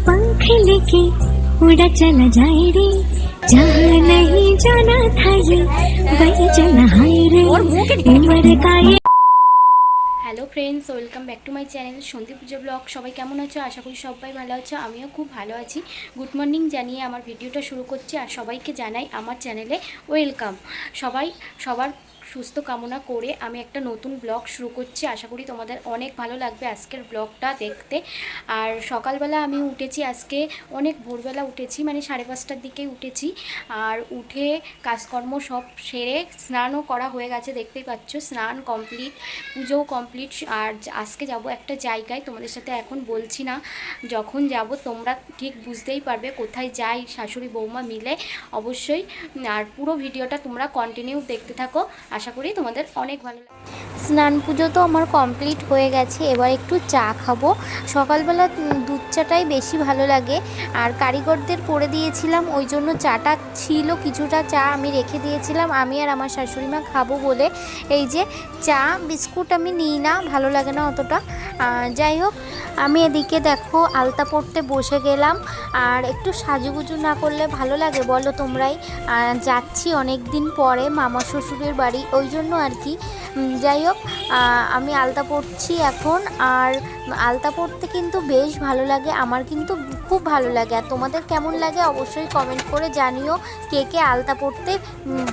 पंख लेके उड़ा चला जाए रे, जहाँ नहीं जाना था ये वही जाना है रे, उम्र का ये। Hello friends, welcome back to my channel সন্ধি পুজো ব্লগ। সবাই কেমন আছো? আশা করি সবাই ভালো আছো, আমিও খুব ভালো আছি। গুড মর্নিং জানিয়ে আমার ভিডিওটা শুরু করছি, আর সবাইকে জানাই আমার চ্যানেলে ওয়েলকাম। সবাই সবার সুস্থ কামনা করে আমি একটা নতুন ব্লগ শুরু করছি। আশা করি তোমাদের অনেক ভালো লাগবে আজকের ব্লগটা দেখতে। আর সকালবেলা আমি উঠেছি, আজকে অনেক ভোরবেলা উঠেছি, মানে 5:30টার দিকেই উঠেছি। আর উঠে কাজকর্ম সব সেরে স্নানও করা হয়ে গেছে, দেখতেই পাচ্ছ স্নান কমপ্লিট, পুজোও কমপ্লিট। আর আজকে যাব একটা জায়গায়, তোমাদের সাথে এখন বলছি না, যখন যাব তোমরা ঠিক বুঝতেই পারবে কোথায় যাই শাশুড়ি বৌমা মিলে অবশ্যই। আর পুরো ভিডিওটা তোমরা কন্টিনিউ দেখতে থাকো, আশা করি তোমাদের অনেক ভালো লাগবে। স্নান পুজো তো আমার কমপ্লিট হয়ে গেছে, এবার একটু চা খাবো। সকালবেলা দুধ চাটাই বেশি ভালো লাগে, আর কারিগরদের করে দিয়েছিলাম, ওই জন্য চাটা ছিল, কিছুটা চা আমি রেখে দিয়েছিলাম আমি আর আমার শাশুড়ি মা খাবো বলে। এই যে চা বিস্কুট আমি নিই না, ভালো লাগে না অতটা। যাই হোক, আমি এদিকে দেখো আলতা পরতে বসে গেলাম। আর একটু সাজুগুজু না করলে ভালো লাগে বলো তোমরাই? যাচ্ছি অনেক দিন পরে মামা শ্বশুরের বাড়ি, ওই জন্য আর কি। যাই হোক, আমি আলতা পরছি এখন। আর আলতা পরতে কিন্তু বেশ ভালো লাগে, আমার কিন্তু খুব ভালো লাগে। আর তোমাদের কেমন লাগে অবশ্যই কমেন্ট করে জানিও, কে কে আলতা পরতে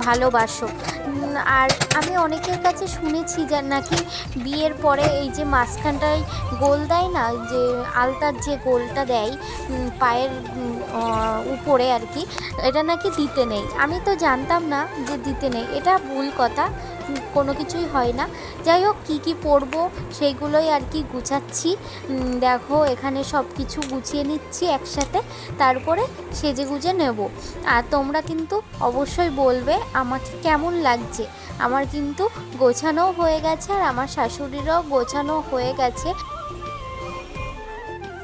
ভালোবাসো। আর আমি অনেকের কাছে শুনেছি যে নাকি বিয়ের পরে এই যে মাঝখানটায় গোল দেয় না, যে আলতার যে গোলটা দেয় পায়ের উপরে আর কি, এটা নাকি দিতে নেই। আমি তো জানতাম না যে দিতে নেই, এটা ভুল কথা, কোনো কিছুই হয় না। যাই হোক, কী কী পরবো সেইগুলোই আর কি গুছাচ্ছি। দেখো এখানে সব কিছু গুছিয়ে নিচ্ছি একসাথে, তারপরে সেজে গুজে নেব। আর তোমরা কিন্তু অবশ্যই বলবে আমাকে কেমন লাগছে। আমার কিন্তু গোছানোও হয়ে গেছে, আর আমার শাশুড়িরও গোছানো হয়ে গেছে।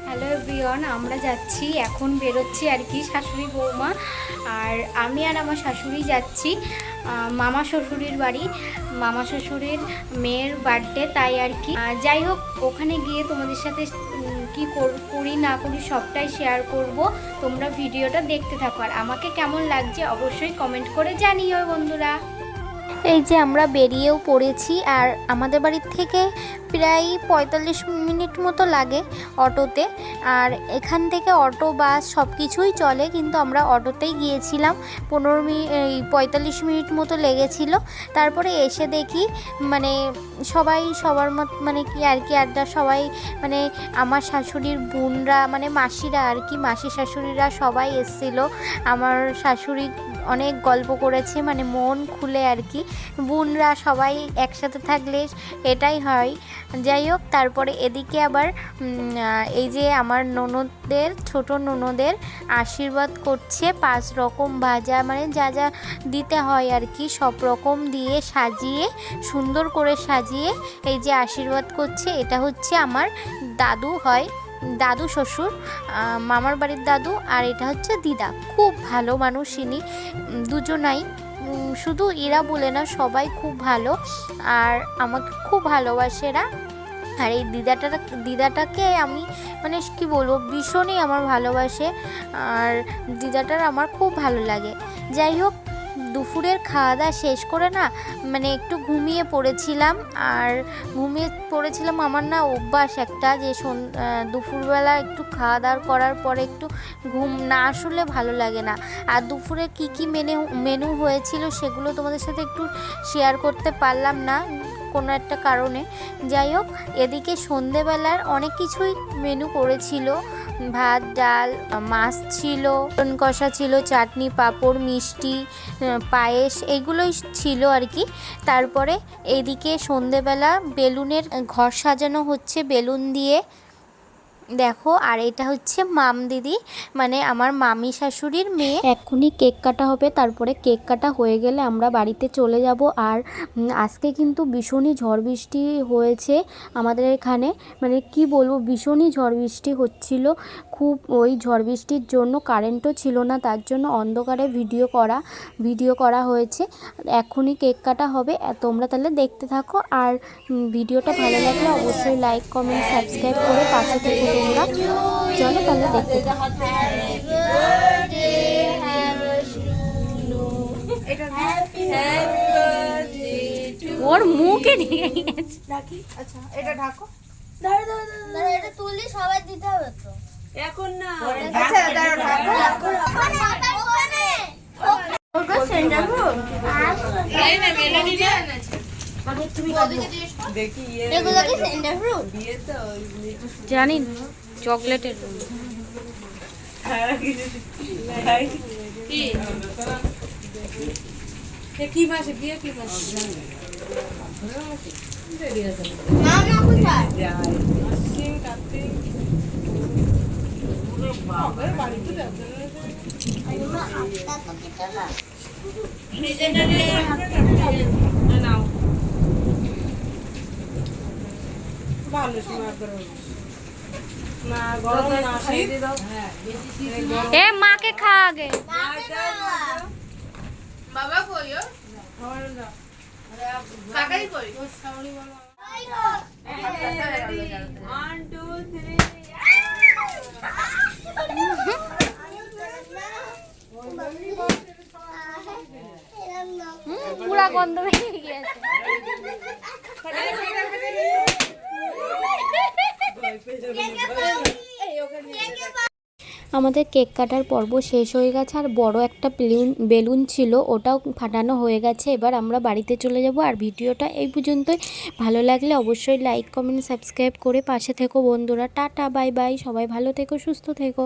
হ্যালো এভরিওয়ান, আমরা যাচ্ছি এখন, বেরোচ্ছি আর কি শাশুড়ি বৌমা আর আমি। আর আমার শাশুড়ি যাচ্ছি মামা শ্বশুরের বাড়ি, মামা শ্বশুরের মেয়ের বার্থডে, তাই আর কি। যাই হোক, ওখানে গিয়ে তোমাদের সাথে কি করি না করি সবটাই শেয়ার করব। তোমরা ভিডিওটা দেখতে থাকো, আর আমাকে কেমন লাগছে অবশ্যই কমেন্ট করে জানিও বন্ধুরা। এই যে আমরা বেরিয়েও পড়েছি, আর আমাদের বাড়ির থেকে প্রায় 45 মিনিট মতো লাগে অটোতে। আর এখান থেকে অটো বাস সব কিছুই চলে, কিন্তু আমরা অটোতেই গিয়েছিলাম। 45 মিনিট মতো লেগেছিল। তারপরে এসে দেখি মানে সবাই সবার মানে কি আর কি আড্ডা, সবাই মানে আমার শাশুড়ির বোনরা মানে মাসিরা আর কি, মাসি শাশুড়িরা সবাই এসেছিল। আমার শাশুড়ি অনেক গল্প করেছে, মানে মন খুলে আর কি। বোনরা সবাই একসাথে থাকলে এটাই হয়। যাই হোক, তারপরে এদিকে আবার এই যে আমার ননদদের, ছোট ননদের আশীর্বাদ করছে। 5 রকম ভাজা, মানে যা যা দিতে হয় আর কি, সব রকম দিয়ে সাজিয়ে, সুন্দর করে সাজিয়ে এই যে আশীর্বাদ করছে। এটা হচ্ছে আমার দাদু হয়, দাদু শ্বশুর, মামার বাড়ির দাদু। আর এটা হচ্ছে দিদা, খুব ভালো মানুষ ইনি দুজনাই, শুধু এরা বলে না, সবাই খুব ভালো, আর আমাকে খুব ভালোবাসে এরা। আর এই দিদাটাকে আমি মানে কি বলবো, ভীষণই আমার ভালোবাসে, আর দিদাটার আমার খুব ভালো লাগে। যাই হোক, দুপুরের খাওয়া দাওয়া শেষ করে না মানে একটু ঘুমিয়ে পড়েছিলাম। আর ঘুমিয়ে পড়েছিলাম, আমার না অভ্যাস একটা, যে দুপুরবেলা একটু খাওয়া দাওয়া করার পরে একটু ঘুম না আসলে ভালো লাগে না। আর দুপুরে কি কি মেনু হয়েছিল সেগুলো তোমাদের সাথে একটু শেয়ার করতে পারলাম না কোনো একটা কারণে। যাই হোক, এদিকে সন্ধেবেলার অনেক কিছুই মেনু করেছিল, ভাত ডাল, মাছ ছিল, মটন কষা ছিল, চাটনি পাঁপড় মিষ্টি পায়েস, এগুলোই ছিল আর কি। তারপরে এদিকে সন্ধেবেলা বেলুনের ঘর সাজানো হচ্ছে বেলুন দিয়ে, দেখো। আর এটা হচ্ছে মাম দিদি, মানে আমার মামি শাশুড়ির মেয়ে। এক্ষুনি কেক কাটা হবে, তারপরে কেক কাটা হয়ে গেলে আমরা বাড়িতে চলে যাব। আর আজকে কিন্তু ভীষণই ঝড় বৃষ্টি হয়েছে আমাদের এখানে, মানে কি বলবো, ভীষণই ঝড় বৃষ্টি হচ্ছিল খুব। ওই ঝড় বৃষ্টির জন্য কারেন্টও ছিল না, তার জন্য অন্ধকারে ভিডিও করা হয়েছে। এক্ষুনি কেক কাটা হবে, তোমরা তাহলে দেখতে থাকো। আর ভিডিওটা ভালো লাগলে অবশ্যই লাইক কমেন্ট সাবস্ক্রাইব করে পাশে থেকে তোমরা। চলো তাহলে দেখতে থাকো। ওর মুখে ঢেকে গেছে। আচ্ছা এটা ঢাকো। এটা তুলি সবাই দিতে হবে তো এখন না আচ্ছা দাঁড়াও ঢাকো। এই না মেলোডি না দেখি এগুলো কি সেন্টার ফ্রুট দিয়ে তো জানি না, চকলেটের কি মাসে বিয়ে কি মাসে মামা কোথায় আত্মা তো কেটে না ভালো সময় করো না গরম না খেয়ে দাও এ মাকে খা আগে। বাবা কইও কাকাই কই 1 2 পুরা গন্ধ বেরিয়ে গিয়েছে। আমাদের কেক কাটার পর্ব শেষ হয়ে গেছে, আর বড় একটা বেলুন ছিল, ওটাও ফাটানো হয়ে গেছে। এবার আমরা বাড়িতে চলে যাব। আর ভিডিওটা এই পর্যন্তই। ভালো লাগলে অবশ্যই লাইক কমেন্ট সাবস্ক্রাইব করে পাশে থেকো বন্ধুরা। টাটা বাই বাই, সবাই ভালো থেকো সুস্থ থেকো।